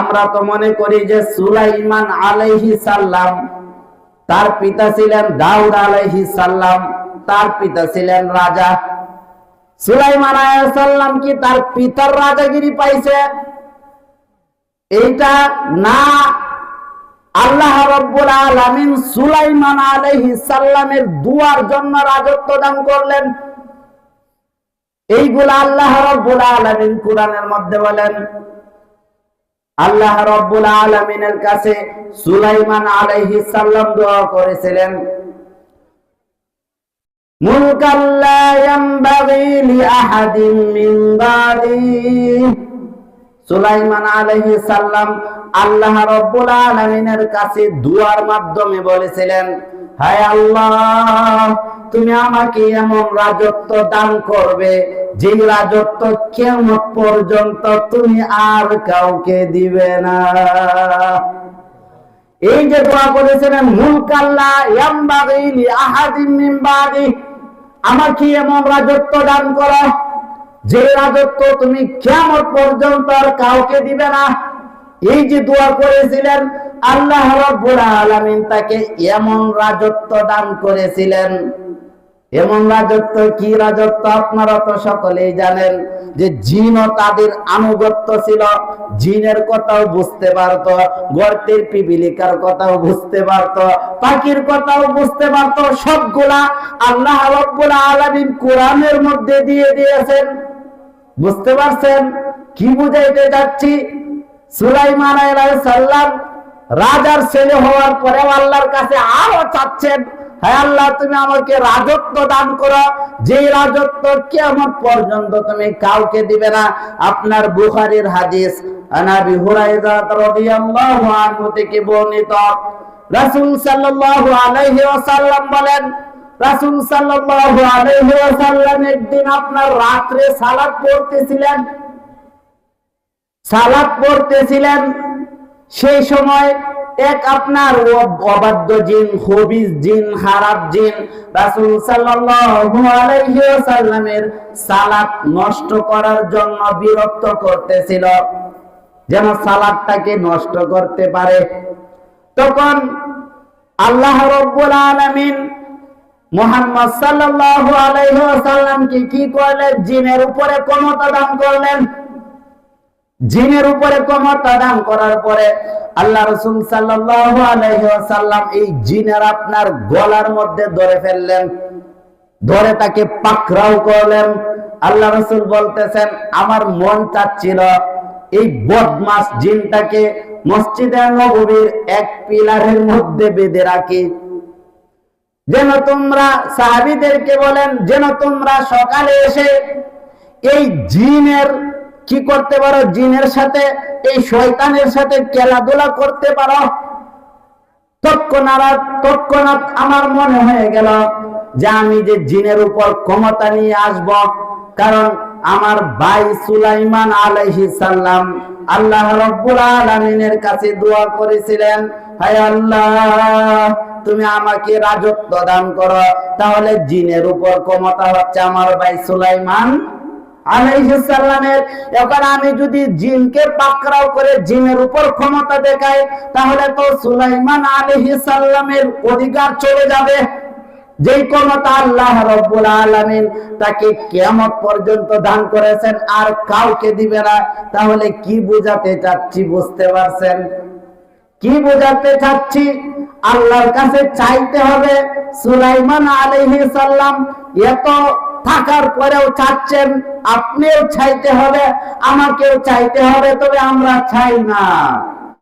আমরা তো মনে করি যে সুলাইমান আলাইহিস সালাম তার পিতা ছিলেন দাউদ আলাইহিস সালাম, তার পিতা ছিলেন রাজা। সুলাইমান আলাইহিস সালাম কি তার পিতার রাজাগিরি পাইছে? এইটা না, আল্লাহ রাব্বুল আলামিন সুলাইমান আলাইহিস সালামের দুয়ার জন্য রাজত্ব দান করলেন। এইগুলা আল্লাহ রাব্বুল আলামিন কোরআনের মধ্যে বলেন। আল্লাহ রাব্বুল আলামিনের কাছে সুলাইমান আলাইহিস সালাম দোয়া করেছিলেন, মুলকাল লা ইয়ানবাগি লিআহাদিন মিন বাদি। সুলাইমান আলাইহিস সালাম আল্লাহ রাব্বুল আলামিনের কাছে দুয়ার মাধ্যমে বলেছিলেন, হায় আল্লাহ, তুমি আমাকে এমন রাজত্ব দান করবে যে রাজত্ব কিয়ামত পর্যন্ত তুমি আর কাউকে দিবে না। এই যে দোয়া করেছিলেন, মুলকাল লা ইয়ানবাগি লিআহাদিন মিন বাদি, আমাকে এমন রাজত্ব দান করো যে রাজত্ব তুমি কিয়ামত পর্যন্ত আর কাউকে দিবে না। এই যে দোয়া করেছিলেন, আল্লাহ রাব্বুল আলামিন তাকে এমন রাজত্ব দান করেছিলেন। এমন রাজত্ব, কি রাজত্ব? আপনারা তো সকলেই জানেন যে জিনও তাদের আনুগত্য ছিল, জিনের কথাও বুঝতে পারত, গর্তের পিপিলিকার কথাও বুঝতে পারত, পাখির কথাও বুঝতে পারত। সবগুলা আল্লাহ রাব্বুল আলামিন কোরআনের মধ্যে দিয়ে দিয়েছেন। বুঝতে পারছেন কি বুঝাইতে যাচ্ছি? সুলাইমান আলাইহিস সালাম রাজার ছেলে হওয়ার পরে আল্লাহর কাছে আরো চাচ্ছেন, হে আল্লাহ, তুমি আমাকে রাজত্ব দান করো যে রাজত্ব কিয়ামত পর্যন্ত তুমি কাউকে দিবে না। আপনার বুখারীর হাদিস আনাবি হুরায়রা রাদিয়াল্লাহু আনহু থেকে বর্ণিত, রাসূল সাল্লাল্লাহু আলাইহি ওয়াসাল্লাম বলেন, রাসূল সাল্লাল্লাহু আলাইহি ওয়াসাল্লাম একদিন আপনার রাতে সালাত পড়তেছিলেন। সেই সময় এক আপনার অবাধ্য জিন, খবিস জিন, খারাপ জিন রাসূল সাল্লাল্লাহু আলাইহি ওয়াসাল্লামের সালাত নষ্ট করার জন্য বিরক্ত করতেছিল, যেন সালাতটাকে নষ্ট করতে পারে। তখন আল্লাহ রাব্বুল আলামিন মুহাম্মদ সাল্লাল্লাহু আলাইহি ওয়াসাল্লামকে কি করলেন? জিনের উপরে ক্ষমতা দান করলেন। জিনের উপরে ক্ষমতা দান করার পরে আল্লাহ রাসূল সাল্লাল্লাহু আলাইহি ওয়াসাল্লাম এই জিনের আপনার গলার মধ্যে ধরে ফেললেন, ধরে তাকে পাকড়াও করলেন। আল্লাহ রাসূল বলতেছেন, আমার মন চাচ্ছিল এই বদমাশ জিনটাকে মসজিদে নববীর এক পিলারের মধ্যে বেঁধে রাখি, যেন তোমরা সাহাবীদেরকে বলেন, যেন তোমরা সকালে এসে এই জিনের কি করতে পারো, জিনের সাথে, এই শয়তানের সাথে খেলাধুলা করতে পারো। তৎক্ষণাৎ আমার মনে হয়ে গেল যে আমি যে জিনের উপর ক্ষমতা নিয়ে আসব, কারণ আমার ভাই সুলাইমান আলাইহিস সালাম আল্লাহ রাব্বুল আলামিনের কাছে দোয়া করেছিলেন, হায় আল্লাহ, তুমি আমাকে রাজত্ব দান করো। তাহলে জিনের উপর ক্ষমতা হচ্ছে আমার ভাই সুলাইমান আলাইহিস সালামের। এখন আমি যদি জিনকে পাকড়াও করে জিনের উপর ক্ষমতা দেখাই, তাহলে তো সুলাইমান আলাইহিস সালামের অধিকার চলে যাবে, যেই ক্ষমতা আল্লাহ রাব্বুল আলামিন তাকে কিয়ামত পর্যন্ত দান করেছেন আর কাউকে দিবে না। তাহলে কি বোঝাতে চাচ্ছি? বুঝতে পারছেন কি বোঝাতে চাচ্ছি? আল্লাহর কাছে চাইতে হবে। সুলাইমান আলাইহিস সালাম এত থাকার পরেও চাচ্ছেন, আপনিও চাইতে হবে, আমাকেও চাইতে হবে, তবে আমরা চাই না।